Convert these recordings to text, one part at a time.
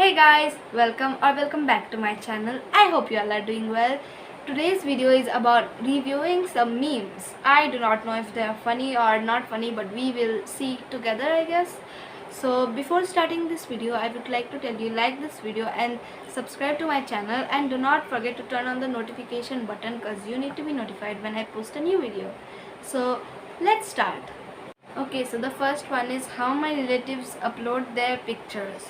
Hey guys, welcome back to my channel. I hope you all are doing well. Today's video is about reviewing some memes. I do not know if they are funny or not funny, but we will see together, I guess. So before starting this video, I would like to tell you, like this video and subscribe to my channel, and do not forget to turn on the notification button because you need to be notified when I post a new video. So let's start. Okay, so the first one is how my relatives upload their pictures.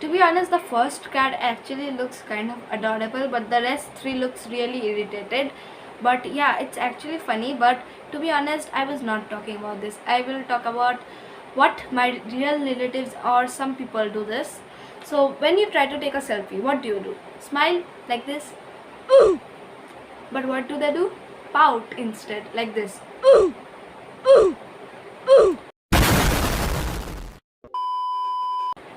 To be honest, the first cat actually looks kind of adorable, but the rest three looks really irritated. But yeah, it's actually funny. But to be honest, I was not talking about this. I will talk about what my real relatives or some people do this. So when you try to take a selfie, what do? Smile like this. But what do they do? Pout instead, like this.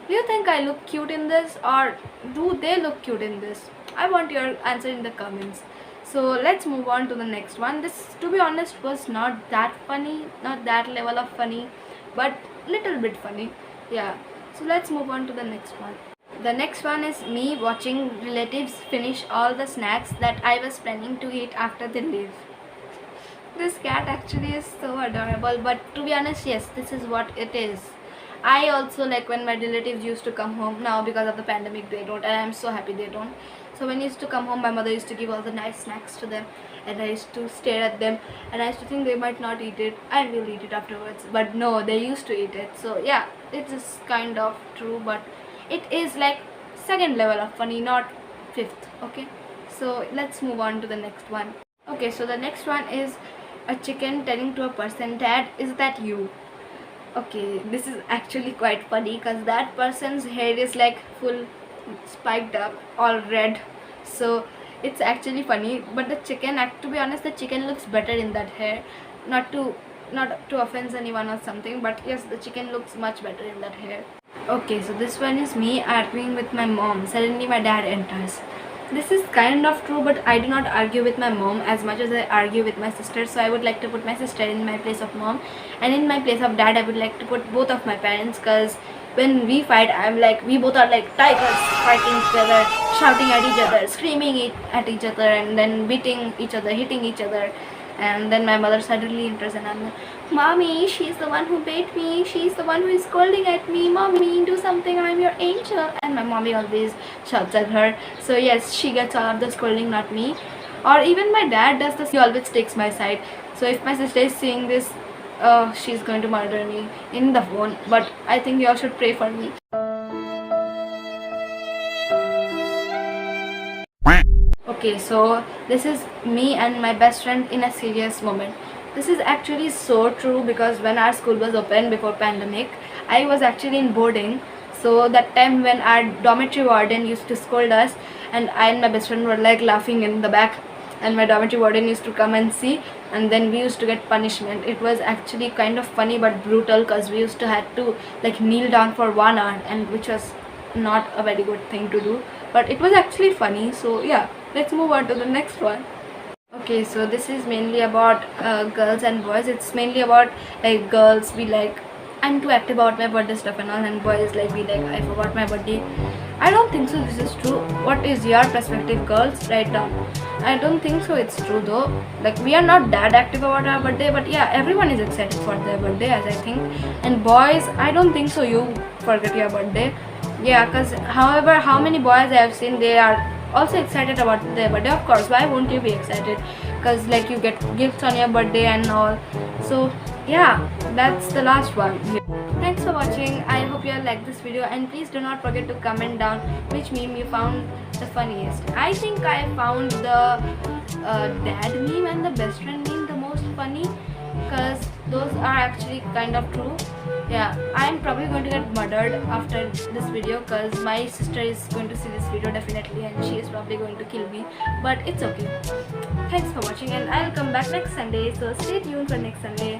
Do you think I look cute in this, or do they look cute in this? I want your answer in the comments. So let's move on to the next one. This, to be honest, was not that funny, not that level of funny, but little bit funny. Yeah. So let's move on to the next one. The next one is me watching relatives finish all the snacks that I was planning to eat after they leave. This cat actually is so adorable, but to be honest, yes, this is what it is. I also like when my relatives used to come home. Now because of the pandemic they don't, and I'm so happy they don't. So when I used to come home, my mother used to give all the nice snacks to them, and I used to stare at them, and I used to think they might not eat it. I will eat it afterwards, but no, they used to eat it. So yeah, it is kind of true, but it is like second level of funny, not fifth. Okay, so let's move on to the next one. Okay, so the next one is a chicken telling to a person, "Dad, is that you?" Okay, this is actually quite funny because that person's hair is like full spiked up, all red. So it's actually funny. But the chicken, to be honest, the chicken looks better in that hair. Not to offend anyone or something, but yes, the chicken looks much better in that hair. Okay, so this one is me arguing with my mom. Suddenly my dad enters. This is kind of true, but I do not argue with my mom as much as I argue with my sister. So I would like to put my sister in my place of mom, and in my place of dad I would like to put both of my parents, because when we fight, I'm like, we both are like tigers, fighting each other, shouting at each other, screaming at each other, and then beating each other, hitting each other. And then my mother suddenly enters, and I'm like, "Mommy, she's the one who beat me. She's the one who is scolding at me. Mommy, do something. I'm your angel." And my mommy always shouts at her. So yes, she gets all of the scolding, not me. Or even my dad does this. He always takes my side. So if my sister is seeing this, she's going to murder me in the phone. But I think you all should pray for me. Okay, so this is me and my best friend in a serious moment. This is actually so true, because when our school was open before pandemic, I was actually in boarding. So that time when our dormitory warden used to scold us, and I and my best friend were like laughing in the back, and my dormitory warden used to come and see, and then we used to get punishment. It was actually kind of funny but brutal, because we used to had to like kneel down for 1 hour, and which was not a very good thing to do, but it was actually funny. So yeah, let's move on to the next one. Okay, so this is mainly about girls and boys. It's mainly about like girls be like, "I'm too active about my birthday stuff and all," and boys like be like, "I forgot my birthday." I don't think so this is true. What is your perspective, girls? Write down. I don't think so it's true though. Like, we are not that active about our birthday, but yeah, everyone is excited for their birthday, as I think. And boys, I don't think so you forget your birthday. Yeah, because however, how many boys I have seen, they are also excited about their birthday. Of course, why won't you be excited? Because like you get gifts on your birthday and all. So yeah, that's the last one. Thanks for watching. I hope you all liked this video, and please do not forget to comment down which meme you found the funniest. I think I found the dad meme and the best friend meme the most funny, because those are actually kind of true. Yeah, I'm probably going to get murdered after this video, because my sister is going to see this video definitely, and she is probably going to kill me, but it's okay. Thanks for watching, and I'll come back next Sunday, so stay tuned for next Sunday.